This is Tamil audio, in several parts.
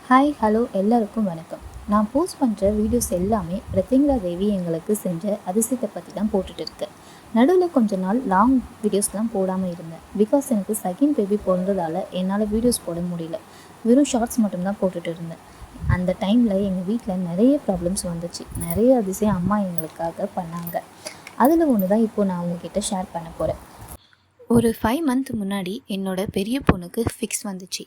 ஹாய் ஹலோ எல்லாருக்கும் வணக்கம். நான் போஸ்ட் பண்ணுற வீடியோஸ் எல்லாமே பிரத்யங்கரா தேவி எங்களுக்கு செஞ்ச அதிசயத்தை பற்றி தான் போட்டுட்டு இருக்கேன். நடுவில் கொஞ்ச நாள் லாங் வீடியோஸ்லாம் போடாமல் இருந்தேன். பிகாஸ் எனக்கு செகண்ட் பேபி பிறந்ததால் என்னால் வீடியோஸ் போட முடியல. வெறும் ஷார்ட்ஸ் மட்டும்தான் போட்டுட்டு இருந்தேன். அந்த டைமில் எங்கள் வீட்டில் நிறைய ப்ராப்ளம்ஸ் வந்துச்சு. நிறைய அதிசயம் அம்மா எங்களுக்காக பண்ணாங்க. அதில் ஒன்று தான் இப்போது நான் உங்ககிட்ட ஷேர் பண்ண போகிறேன். ஒரு 5 மந்த் முன்னாடி என்னோடய பெரிய பொண்ணுக்கு ஃபிக்ஸ் வந்துச்சு.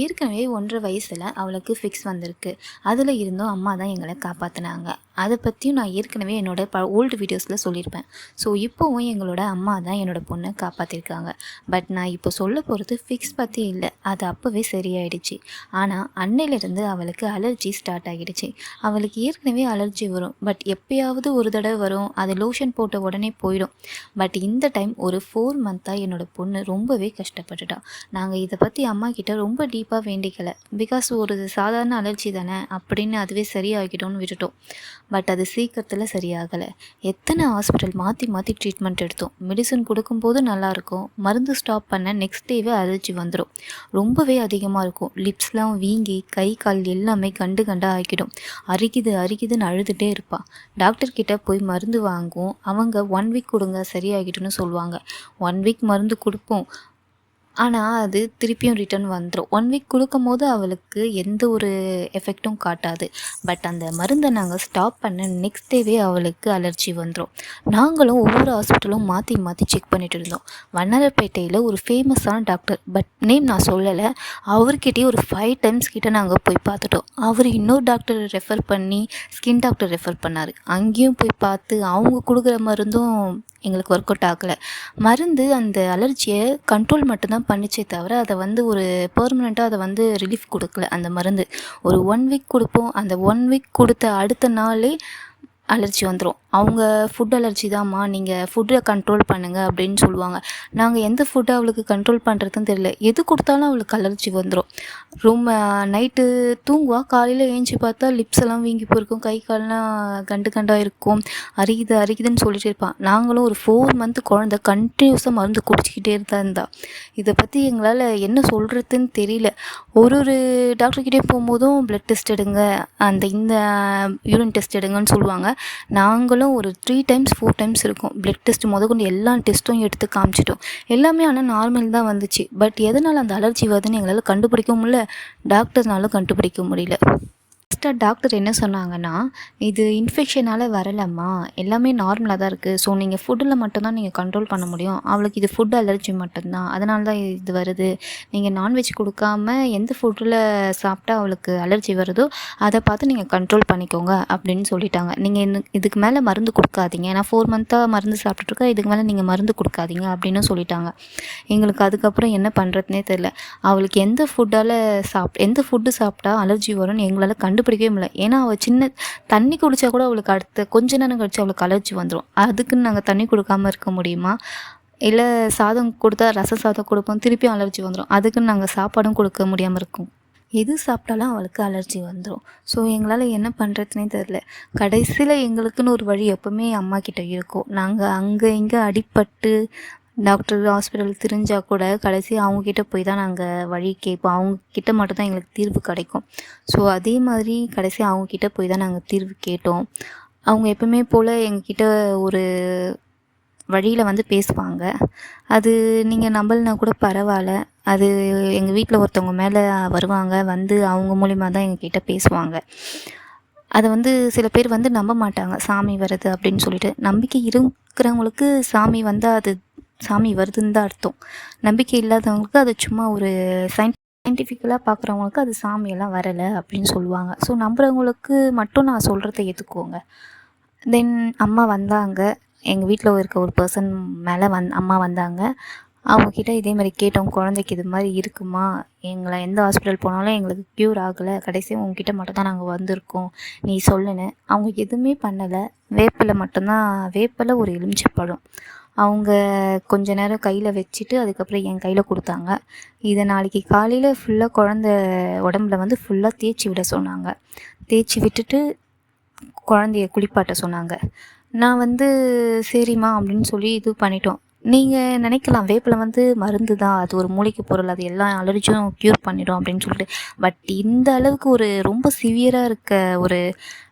ஏற்கனவே 1.5 வயசில் அவளுக்கு ஃபிக்ஸ் வந்திருக்கு. அதில் இருந்தும் அம்மா தான் எங்களை காப்பாற்றினாங்க. அதை பற்றியும் நான் ஏற்கனவே என்னோடய ஓல்டு வீடியோஸில் சொல்லியிருப்பேன். ஸோ இப்போவும் எங்களோட அம்மா தான் என்னோடய பொண்ணை காப்பாற்றிருக்காங்க. பட் நான் இப்போ சொல்ல போகிறது ஃபிக்ஸ் பற்றி இல்லை, அது அப்போவே சரியாயிடுச்சு. ஆனால் அன்னையிலேருந்து அவளுக்கு அலர்ஜி ஸ்டார்ட் ஆகிடுச்சு. அவளுக்கு ஏற்கனவே அலர்ஜி வரும், பட் எப்போயாவது ஒரு தடவை வரும். அது லோஷன் போட்ட உடனே போயிடும். பட் இந்த டைம் ஒரு 4 மந்த்தாக என்னோடய பொண்ணு ரொம்பவே கஷ்டப்பட்டுட்டா. நாங்கள் இதை பற்றி அம்மா கிட்ட ரொம்ப டீப்பாக வேண்டிக்கலை. பிகாஸ் ஒரு சாதாரண அலர்ஜி தானே அப்படின்னு அதுவே சரியாகிட்டோன்னு விட்டுட்டோம். பட் அது சீக்கிரத்தில் சரியாகலை. எத்தனை ஹாஸ்பிட்டல் மாற்றி மாற்றி ட்ரீட்மெண்ட் எடுத்தோம். மெடிசன் கொடுக்கும்போது நல்லாயிருக்கும், மருந்து ஸ்டாப் பண்ண நெக்ஸ்ட் டேவே அலர்ஜி வந்துடும். ரொம்பவே அதிகமாக இருக்கும். லிப்ஸ்லாம் வீங்கி கை கால் எல்லாமே கண்டாக ஆகிடும். அரிக்குதுன்னு அழுதுகிட்டே இருப்பாள். டாக்டர்கிட்ட போய் மருந்து வாங்குவோம். அவங்க 1 வீக் கொடுங்க சரியாகிட்டுன்னு சொல்லுவாங்க. 1 வீக் மருந்து கொடுப்போம், ஆனால் அது திருப்பியும் ரிட்டர்ன் வந்துடும். 1 வீக் கொடுக்கும் போது அவளுக்கு எந்த ஒரு எஃபெக்டும் காட்டாது. பட் அந்த மருந்தை நாங்கள் ஸ்டாப் பண்ண நெக்ஸ்ட் டேவே அவளுக்கு அலர்ஜி வந்துடும். நாங்களும் ஒவ்வொரு ஹாஸ்பிட்டலும் மாற்றி மாற்றி செக் பண்ணிட்டு இருந்தோம். வண்ணாரப்பேட்டையில் ஒரு ஃபேமஸான டாக்டர், பட் நேம் நான் சொல்லலை, அவர்கிட்டயே ஒரு 5 டைம்ஸ் கிட்ட நாங்கள் போய் பார்த்துட்டோம். அவர் இன்னொரு டாக்டர் ரெஃபர் பண்ணி ஸ்கின் டாக்டர் ரெஃபர் பண்ணார். அங்கேயும் போய் பார்த்து அவங்க கொடுக்குற மருந்தும் எங்களுக்கு ஒர்க் அவுட் ஆகலை. மருந்து அந்த அலர்ஜியை கண்ட்ரோல் மட்டும்தான் பண்ணிச்சே தவிர அதை ஒரு பெர்மனெண்ட்டாக அதை ரிலீஃப் கொடுக்கல. அந்த மருந்து ஒரு 1 வீக் கொடுப்போம். அந்த 1 வீக் கொடுத்த அடுத்த நாளே அலர்ஜி வந்துடும். அவங்க ஃபுட் அலர்ஜி தான்மா, நீங்கள் ஃபுட்டை கண்ட்ரோல் பண்ணுங்கள் அப்படின்னு சொல்லுவாங்க. நாங்கள் எந்த ஃபுட்டை அவளுக்கு கண்ட்ரோல் பண்ணுறதுன்னு தெரியல. எது கொடுத்தாலும் அவளுக்கு அலர்ஜி வந்துடும். ரொம்ப நைட்டு தூங்குவா, காலையில் ஏஞ்சி பார்த்தா லிப்ஸ் எல்லாம் வீங்கி போயிருக்கும், கை கால்லாம் கண்டாக இருக்கும், அரிக்குதுன்னு சொல்லிட்டு இருப்பான். நாங்களும் ஒரு 4 மந்த் குழந்தை கண்டினியூஸாக மருந்து குடிச்சிக்கிட்டே இருந்தா. இதை பற்றி எங்களால் என்ன சொல்கிறதுன்னு தெரியல. ஒரு டாக்டர்கிட்டே போகும்போதும் ப்ளட் டெஸ்ட் எடுங்க, இந்த யூரின் டெஸ்ட் எடுங்கன்னு சொல்லுவாங்க. நாங்களும் ஒரு 3 டைம்ஸ் 4 டைம்ஸ் இருக்கும். ப்ளட் டெஸ்ட் முதற்கொண்டு எல்லா டெஸ்ட்டும் எடுத்து காமிச்சிட்டோம். எல்லாமே ஆனால் நார்மல் தான் வந்துச்சு. பட் எதனால் அந்த அலர்ஜி வருதுன்னு எங்களால் கண்டுபிடிக்க முடியல, டாக்டர்னாலும் கண்டுபிடிக்க முடியல. ஃபஸ்ட்டாக டாக்டர் என்ன சொன்னாங்கன்னா, இது இன்ஃபெக்ஷனால் வரலம்மா, எல்லாமே நார்மலாக தான் இருக்குது. ஸோ நீங்கள் ஃபுட்டில் மட்டும்தான் நீங்கள் கண்ட்ரோல் பண்ண முடியும். அவளுக்கு இது ஃபுட் அலர்ஜி மட்டும்தான், அதனால தான் இது வருது. நீங்கள் நான்வெஜ் கொடுக்காம எந்த ஃபுட்டில் சாப்பிட்டா அவளுக்கு அலர்ஜி வருதோ அதை பார்த்து நீங்கள் கண்ட்ரோல் பண்ணிக்கோங்க அப்படின்னு சொல்லிட்டாங்க. நீங்கள் இதுக்கு மேலே மருந்து கொடுக்காதீங்க, ஏன்னா 4 மந்த்தாக மருந்து சாப்பிட்டுருக்கா, இதுக்கு மேலே நீங்கள் மருந்து கொடுக்காதீங்க அப்படின்னு சொல்லிட்டாங்க. எங்களுக்கு அதுக்கப்புறம் என்ன பண்ணுறதுனே தெரியல. அவளுக்கு எந்த ஃபுட்டு சாப்பிட்டா அலர்ஜி வரும்னு எங்களால் கண்டுபிடிக்கவே முடியல. ஏன்னா அவள் சின்ன தண்ணி குடித்தா கூட அவளுக்கு அடுத்த கொஞ்ச நேரம் கழிச்சு அவளுக்கு அலர்ஜி வந்துடும். அதுக்குன்னு நாங்கள் தண்ணி கொடுக்காமல் இருக்க முடியுமா? இல்லை சாதம் கொடுத்தா ரச சாதம் கொடுப்போம், திருப்பியும் அலர்ஜி வந்துடும். அதுக்குன்னு நாங்கள் சாப்பாடும் கொடுக்க முடியாமல் இருக்கும். எது சாப்பிட்டாலும் அவளுக்கு அலர்ஜி வந்துடும். ஸோ எங்களால் என்ன பண்ணுறதுனே தெரில. கடைசியில் எங்களுக்குன்னு ஒரு வழி எப்போவுமே அம்மா கிட்ட இருக்கும். நாங்கள் அங்கே இங்கே அடிபட்டு டாக்டர் ஹாஸ்பிட்டல் தெரிஞ்சால் கூட கடைசி அவங்கக்கிட்ட போய் தான் நாங்கள் வழி கேட்போம். அவங்கக்கிட்ட மட்டும்தான் எங்களுக்கு தீர்வு கிடைக்கும். ஸோ அதே மாதிரி கடைசி அவங்கக்கிட்ட போய் தான் நாங்கள் தீர்வு கேட்டோம். அவங்க எப்பவுமே போல் எங்ககிட்ட ஒரு வழியில் பேசுவாங்க. அது நீங்கள் நம்பலைனா கூட பரவாயில்ல. அது எங்கள் வீட்டில் ஒருத்தவங்க மேலே வருவாங்க, அவங்க மூலிமா தான் எங்ககிட்ட பேசுவாங்க. அதை சில பேர் நம்ப மாட்டாங்க, சாமி வருது அப்படின்னு சொல்லிட்டு. நம்பிக்கை இருக்கிறவங்களுக்கு சாமி வந்தால் அது சாமி வருதுன்னு தான் அர்த்தம். நம்பிக்கை இல்லாதவங்களுக்கு அது சும்மா ஒரு சயின்டிஃபிக்கலாக பார்க்குறவங்களுக்கு அது சாமியெல்லாம் வரலை அப்படின்னு சொல்லுவாங்க. ஸோ நம்புகிறவங்களுக்கு மட்டும் நான் சொல்கிறத ஏற்றுக்குவோங்க. தென் அம்மா வந்தாங்க. எங்கள் வீட்டில் இருக்க ஒரு பர்சன் மேலே அம்மா வந்தாங்க. அவங்கக்கிட்ட இதே மாதிரி கேட்டோம், குழந்தைக்கு இது மாதிரி இருக்குமா, எங்களை எந்த ஹாஸ்பிட்டல் போனாலும் எங்களுக்கு க்யூர் ஆகலை, கடைசியாக உங்ககிட்ட மட்டும் தான் நாங்கள் வந்திருக்கோம், நீ சொல்லுன்னு. அவங்க எதுவுமே பண்ணலை. வேப்பிலை ஒரு எலுமிச்சைப்பழம் அவங்க கொஞ்ச நேரம் கையில் வச்சுட்டு அதுக்கப்புறம் என் கையில் கொடுத்தாங்க. இதை நாளைக்கு காலையில் ஃபுல்லாக குழந்த உடம்புல ஃபுல்லாக தேய்ச்சி விட சொன்னாங்க. தேய்ச்சி விட்டுட்டு குழந்தைய குளிப்பாட்ட சொன்னாங்க. நான் சரிம்மா அப்படின்னு சொல்லி இது பண்ணிட்டோம். நீங்கள் நினைக்கலாம் வேப்பிலை வந்து மருந்து தான், அது ஒரு மூலிகை பொருள், அது எல்லா அலர்ஜியும் க்யூர் பண்ணிடும் அப்படின்னு சொல்லிட்டு. பட் இந்த அளவுக்கு ஒரு ரொம்ப சிவியராக இருக்க ஒரு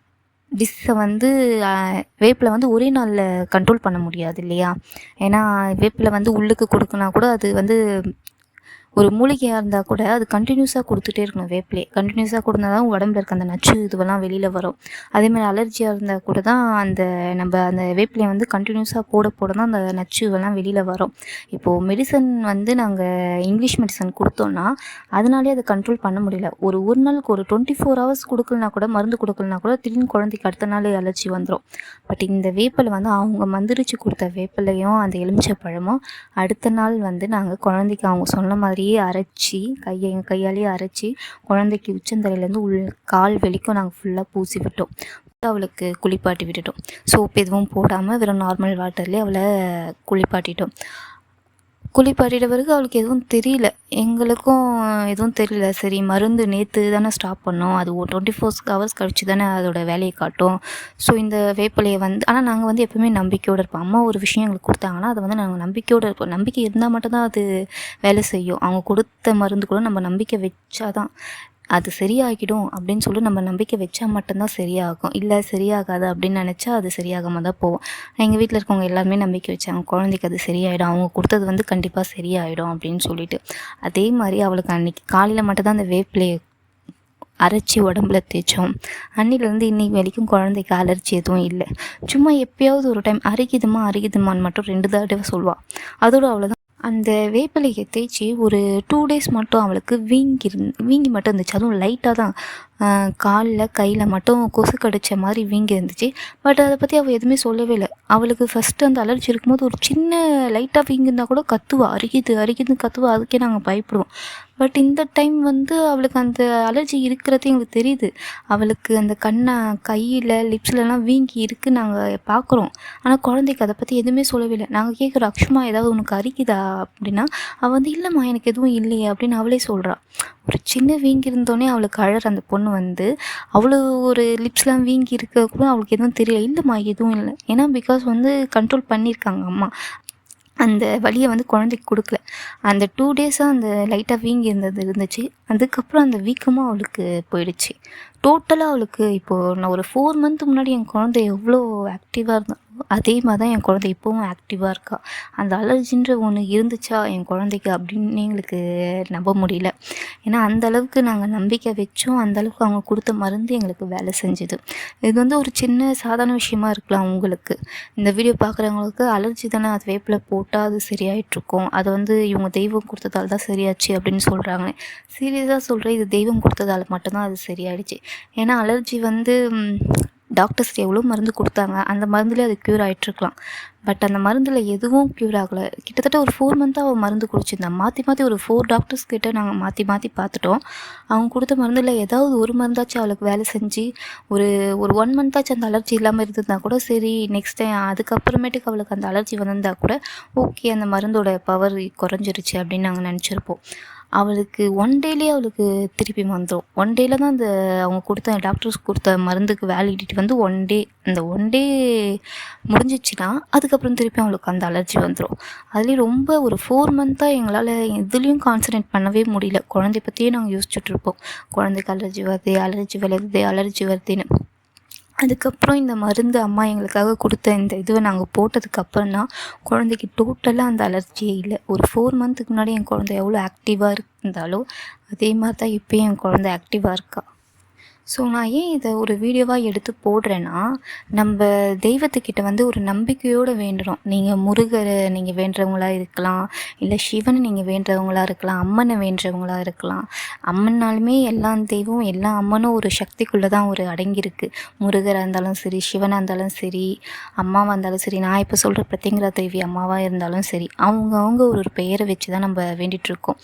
டிஷ்ஷை வந்து வேப்பிலை வந்து ஒரே நாளில் கண்ட்ரோல் பண்ண முடியாது இல்லையா? ஏன்னா வேப்பிலை வந்து உள்ளுக்கு கொடுக்குனா கூட அது வந்து ஒரு மூலிகையாக இருந்தால் கூட அது கண்டினியூஸாக கொடுத்துட்டே இருக்கணும். வேப்பிலையே கண்டினியூஸாக கொடுத்தா தான் உடம்புல இருக்க அந்த நச்சு இதுவெல்லாம் வெளியில் வரும். அதேமாதிரி அலர்ஜியாக இருந்தால் கூட தான் நம்ம அந்த வேப்பிலையை வந்து கண்டினியூஸாக போட தான் அந்த நச்சு இதெல்லாம் வெளியில் வரும். இப்போது மெடிசன் வந்து நாங்கள் இங்கிலீஷ் மெடிசன் கொடுத்தோன்னா அதனாலே அதை கண்ட்ரோல் பண்ண முடியல. ஒரு நாளுக்கு ஒரு 24 ஹவர்ஸ் கொடுக்கலனா கூட, மருந்து கொடுக்கலனா கூட திடீர்னு குழந்தைக்கு அடுத்த நாள் அலர்ஜி வந்துடும். பட் இந்த வேப்பிலை வந்து அவங்க மந்திரிச்சு கொடுத்த வேப்பிலையும் அந்த எலுமிச்சை பழமும் அடுத்த நாள் வந்து நாங்கள் குழந்தைக்கு அவங்க சொன்ன மாதிரி அரைச்சி எங்கள் கையாலேயே அரைச்சி குழந்தைக்கு உச்சந்தலையிலேருந்து கால் வலிக்கும் நாங்கள் ஃபுல்லாக பூசி விட்டோம். அவளுக்கு குளிப்பாட்டி விட்டுட்டோம். சோப்பு எதுவும் போடாமல் வெறும் நார்மல் வாட்டர்லேயே அவளை குளிப்பாட்டிட்டோம். குளிப்பாட்டிட்ட பிறகு அவளுக்கு எதுவும் தெரியல, எங்களுக்கும் எதுவும் தெரியல. சரி, மருந்து நேற்று தானே ஸ்டாப் பண்ணோம், அது 24 ஹவர்ஸ் கழிச்சு தானே அதோட வேலையை காட்டும். ஸோ இந்த வேப்பிலையை வந்து ஆனால் நாங்கள் வந்து எப்போவுமே நம்பிக்கையோடு இருப்போம். அம்மா ஒரு விஷயம் எங்களுக்கு கொடுத்தாங்கன்னா அதை வந்து நாங்கள் நம்பிக்கையோடு இருப்போம். நம்பிக்கை இருந்தால் மட்டும்தான் அது வேலை செய்யும். அவங்க கொடுத்த மருந்து கூட நம்ம நம்பிக்கை வச்சாதான் அது சரியாகிடும் அப்படின்னு சொல்லி நம்ம நம்பிக்கை வச்சா மட்டும்தான் சரியாகும். இல்லை சரியாகாது அப்படின்னு நினச்சா அது சரியாகாமல் தான் போகும். எங்கள் வீட்டில் இருக்கவங்க எல்லாருமே நம்பிக்கை வச்சாங்க, குழந்தைக்கு அது சரியாயிடும், அவங்க கொடுத்தது வந்து கண்டிப்பாக சரியாயிடும் அப்படின்னு சொல்லிட்டு. அதே மாதிரி அவளுக்கு அன்றைக்கி காலையில் மட்டும்தான் அந்த வேப்பிலையை அரைச்சி உடம்புல தேய்ச்சோம். அன்னிலேருந்து இன்னைக்கு வரைக்கும் குழந்தைக்கு அலர்ஜி எதுவும் இல்லை. சும்மா எப்பயாவது ஒரு டைம் அரிக்குதுமான்னு மட்டும் 2 தடவை சொல்லுவாள். அதோடு அவ்வளோதான். அந்த வேப்பிலையை தேய்ச்சி ஒரு 2 டேஸ் மட்டும் அவளுக்கு வீங்கி மட்டும் இருந்துச்சு. அதுவும் லைட்டாக தான், காலில் கையில் மட்டும் கொசு கடித்த மாதிரி வீங்கி இருந்துச்சு. பட் அதை பற்றி அவள் எதுவுமே சொல்லவே இல்லை. அவளுக்கு ஃபஸ்ட்டு அந்த அலர்ஜி இருக்கும்போது ஒரு சின்ன லைட்டாக வீங்கியிருந்தால் கூட கத்துவா, அரிக்குதுன்னு கத்துவா. அதுக்கே நாங்கள் பயப்படுவோம். பட் இந்த டைம் வந்து அவளுக்கு அந்த அலர்ஜி இருக்கிறதே எங்களுக்கு தெரியுது. அவளுக்கு அந்த கையில் லிப்ஸ்லலாம் வீங்கி இருக்குது, நாங்கள் பார்க்குறோம். ஆனால் குழந்தைக்கு அதை பற்றி எதுவுமே சொல்லவே இல்லை. நாங்கள் கேட்குறோம், அக்ஷுமா ஏதாவது உனக்கு அரிக்குதா அப்படின்னா அவள் வந்து இல்லைம்மா எனக்கு எதுவும் இல்லையே அப்படின்னு அவளே சொல்கிறாள். ஒரு சின்ன வீங்கி இருந்தோடனே அவளுக்கு அழற அந்த பொண்ணு வந்து அவ்வளோ ஒரு லிப்ஸ்லாம் வீங்கி இருக்க கூட அவளுக்கு எதுவும் தெரியல. இல்லைம்மா எதுவும் இல்லை, ஏன்னா பிகாஸ் வந்து கண்ட்ரோல் பண்ணியிருக்காங்க அம்மா. அந்த வலியை வந்து குழந்தைக்கு கொடுக்கல. அந்த 2 டேஸாக அந்த லைட்டாக வீங்கி இருந்துச்சு. அதுக்கப்புறம் அந்த வீக்கமும் அவளுக்கு போயிடுச்சு. டோட்டலாக அவளுக்கு இப்போது நான் ஒரு 4 மந்த் முன்னாடி என் குழந்தை எவ்வளோ ஆக்டிவாக இருந்தால் அதே மாதிரி தான் என் குழந்தை இப்போவும் ஆக்டிவாக இருக்கா. அந்த அலர்ஜின்ற ஒன்று இருந்துச்சா என் குழந்தைக்கு அப்படின்னு எங்களுக்கு நம்ப முடியல. ஏன்னா அந்தளவுக்கு நாங்கள் நம்பிக்கை வச்சோம், அந்தளவுக்கு அவங்க கொடுத்த மருந்து எங்களுக்கு வேலை செஞ்சுது. இது வந்து ஒரு சின்ன சாதாரண விஷயமா இருக்கலாம் உங்களுக்கு. இந்த வீடியோ பார்க்குறவங்களுக்கு அலர்ஜி தானே, அது வேப்பிலை போட்டால் அது சரியாயிட்ருக்கும், அதை வந்து இவங்க தெய்வம் கொடுத்ததால தான் சரியாச்சு அப்படின்னு சொல்கிறாங்க. சீரியஸாக சொல்கிறேன், இது தெய்வம் கொடுத்ததால் மட்டும்தான் அது சரியாயிடுச்சு. ஏன்னா அலர்ஜி வந்து டாக்டர்ஸ் எவ்வளோ மருந்து கொடுத்தாங்க, அந்த மருந்துலேயே அது க்யூர் ஆகிட்ருக்கலாம். பட் அந்த மருந்தில் எதுவும் க்யூர் ஆகலை. கிட்டத்தட்ட ஒரு 4 மந்த்தாக அவள் மருந்து குடிச்சிருந்தான். மாற்றி ஒரு 4 டாக்டர்ஸ் கிட்ட நாங்கள் மாற்றி பார்த்துட்டோம். அவங்க கொடுத்த மருந்தில் ஏதாவது ஒரு மருந்தாச்சும் அவளுக்கு வேலை செஞ்சு ஒரு 1 மந்த்தாச்சும் அந்த அலர்ஜி இல்லாமல் இருந்திருந்தால் கூட சரி, நெக்ஸ்ட் டைம் அதுக்கப்புறமேட்டுக்கு அவளுக்கு அந்த அலர்ஜி வந்திருந்தால் கூட ஓகே, அந்த மருந்தோட பவர் குறைஞ்சிருச்சு அப்படின்னு நாங்கள் நினச்சிருப்போம். அவளுக்கு 1 டேலேயே அவளுக்கு திருப்பி வந்துடும். 1 டேயில் தான் அந்த அவங்க கொடுத்த டாக்டர்ஸ் கொடுத்த மருந்துக்கு வேலிடிட்டி வந்து 1 டே. அந்த 1 டே முடிஞ்சிச்சுன்னா அதுக்கப்புறம் திருப்பி அவளுக்கு அந்த அலர்ஜி வந்துடும். அதுலேயும் ரொம்ப ஒரு 4 மந்த்தாக எங்களால் எதுலேயும் கான்சன்ட்ரேட் பண்ணவே முடியல. குழந்தைய பற்றியே நாங்கள் யோசிச்சுட்ருப்போம், குழந்தைக்கு அலர்ஜி வருதுன்னு. அதுக்கப்புறம் இந்த மருந்து அம்மா எங்களுக்காக கொடுத்த இந்த இதுவை நாங்கள் போட்டதுக்கப்புறம் தான் குழந்தைக்கு டோட்டலாக அந்த அலர்ஜியே இல்லை. ஒரு 4 மந்த்துக்கு முன்னாடி என் குழந்தை எவ்வளோ ஆக்டிவாக இருந்தாலோ அதே மாதிரி தான் இப்போயும் என் குழந்தை ஆக்டிவாக இருக்கா. ஸோ நான் ஏன் இதை ஒரு வீடியோவாக எடுத்து போடுறேன்னா, நம்ம தெய்வத்துக்கிட்ட வந்து ஒரு நம்பிக்கையோடு வேண்டணும். நீங்கள் முருகரை நீங்கள் வேண்டுறவங்களா இருக்கலாம், இல்லை சிவனை நீங்கள் வேண்டுறவங்களா இருக்கலாம், அம்மனை வேண்டுறவங்களா இருக்கலாம். அம்மன்னாலுமே எல்லா தெய்வம் எல்லா அம்மனும் ஒரு சக்திக்குள்ளே தான் ஒரு அடங்கியிருக்கு. முருகராக இருந்தாலும் சரி, சிவனாக இருந்தாலும் சரி, அம்மாவாக இருந்தாலும் சரி, நான் இப்போ சொல்கிற பிரத்யங்கரா தேவி அம்மாவாக இருந்தாலும் சரி, அவங்க ஒரு பெயரை வச்சு தான் நம்ம வேண்டிகிட்ருக்கோம்.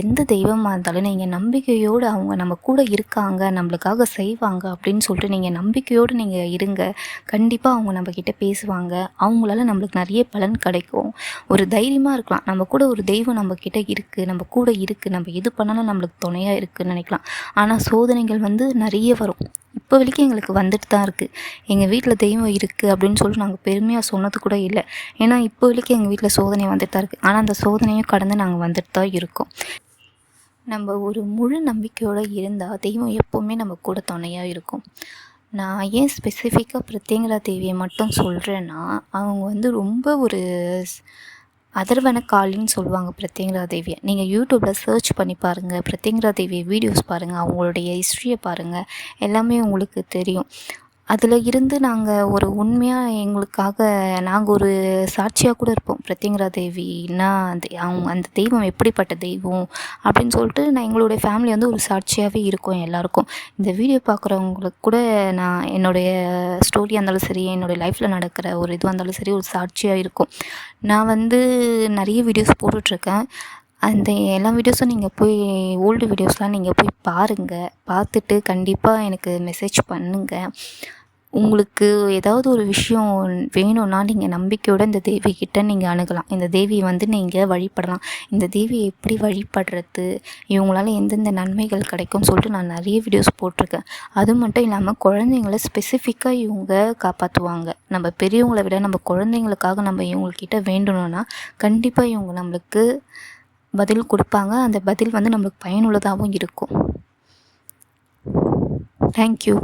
எந்த தெய்வமாக இருந்தாலும் நீங்கள் நம்பிக்கையோடு அவங்க நம்ம கூட இருக்காங்க, நம்மளுக்காக செய்வாங்க அப்படின்னு சொல்லிட்டு நீங்கள் நம்பிக்கையோடு நீங்கள் இருங்க. கண்டிப்பாக அவங்க நம்மக்கிட்ட பேசுவாங்க. அவங்களால நம்மளுக்கு நிறைய பலன் கிடைக்கும். ஒரு தைரியமாக இருக்கலாம். நம்ம கூட ஒரு தெய்வம் நம்மக்கிட்ட இருக்குது, நம்ம கூட இருக்குது, நம்ம எது பண்ணாலும் நம்மளுக்கு துணையாக இருக்குதுன்னு நினைக்கலாம். ஆனால் சோதனைகள் வந்து நிறைய வரும். இப்போ வரைக்கும் எங்களுக்கு வந்துட்டு தான் இருக்குது. எங்கள் வீட்டில் தெய்வம் இருக்குது அப்படின்னு சொல்லிட்டு நாங்கள் பெருமையாக சொன்னது கூட இல்லை. ஏன்னா இப்போ வரைக்கும் எங்கள் வீட்டில் சோதனை வந்துட்டு தான் இருக்குது. ஆனால் அந்த சோதனையும் கடந்து நாங்கள் வந்துட்டு தான் இருக்கோம். நம்ம ஒரு முழு நம்பிக்கையோடு இருந்தால் தெய்வம் எப்போவுமே நம்ம கூட துணையாக இருக்கும். நான் ஏன் ஸ்பெசிஃபிக்காக பிரத்யங்கரா தேவியை மட்டும் சொல்கிறேன்னா, அவங்க ரொம்ப ஒரு அதர்வன காளின்னு சொல்லுவாங்க பிரத்யங்கரா தேவியை. நீங்கள் யூடியூப்பில் சர்ச் பண்ணி பாருங்கள், பிரத்யங்கரா தேவி வீடியோஸ் பாருங்கள், அவங்களுடைய ஹிஸ்ட்ரியை பாருங்கள், எல்லாமே உங்களுக்கு தெரியும். அதில் இருந்து நாங்கள் ஒரு உண்மையாக எங்களுக்காக நாங்கள் ஒரு சாட்சியாக கூட இருப்போம். பிரத்யங்கரா தேவின்னா அந்த தெய்வம் எப்படிப்பட்ட தெய்வம் அப்படின்னு சொல்லிட்டு நான் எங்களுடைய ஃபேமிலி ஒரு சாட்சியாகவே இருக்கோம் எல்லாருக்கும். இந்த வீடியோ பார்க்குறவங்களுக்கு கூட நான் என்னுடைய ஸ்டோரியாக இருந்தாலும் சரி, என்னுடைய லைஃப்பில் நடக்கிற ஒரு இதுவாக இருந்தாலும் சரி, ஒரு சாட்சியாக இருக்கும். நான் நிறைய வீடியோஸ் போட்டுட்ருக்கேன். அந்த எல்லா வீடியோஸும் நீங்கள் போய் ஓல்டு வீடியோஸ்லாம் நீங்கள் போய் பாருங்கள். பார்த்துட்டு கண்டிப்பாக எனக்கு மெசேஜ் பண்ணுங்கள். உங்களுக்கு ஏதாவது ஒரு விஷயம் வேணும்னா நீங்கள் நம்பிக்கையோடு இந்த தேவிக்கிட்ட நீங்கள் அணுகலாம். இந்த தேவியை நீங்கள் வழிபடலாம். இந்த தேவியை எப்படி வழிபடுறது, இவங்களால எந்தெந்த நன்மைகள் கிடைக்கும்னு சொல்லிட்டு நான் நிறைய வீடியோஸ் போட்டிருக்கேன். அது மட்டும் இல்லாமல் குழந்தைங்கள ஸ்பெசிஃபிக்காக இவங்க காப்பாற்றுவாங்க. நம்ம பெரியவங்களை விட நம்ம குழந்தைங்களுக்காக நம்ம இவங்கக்கிட்ட வேண்டணும்னா கண்டிப்பாக இவங்க நம்மளுக்கு பதில் கொடுப்பாங்க. அந்த பதில் நம்மளுக்கு பயனுள்ளதாகவும் இருக்கும். தேங்க்யூ.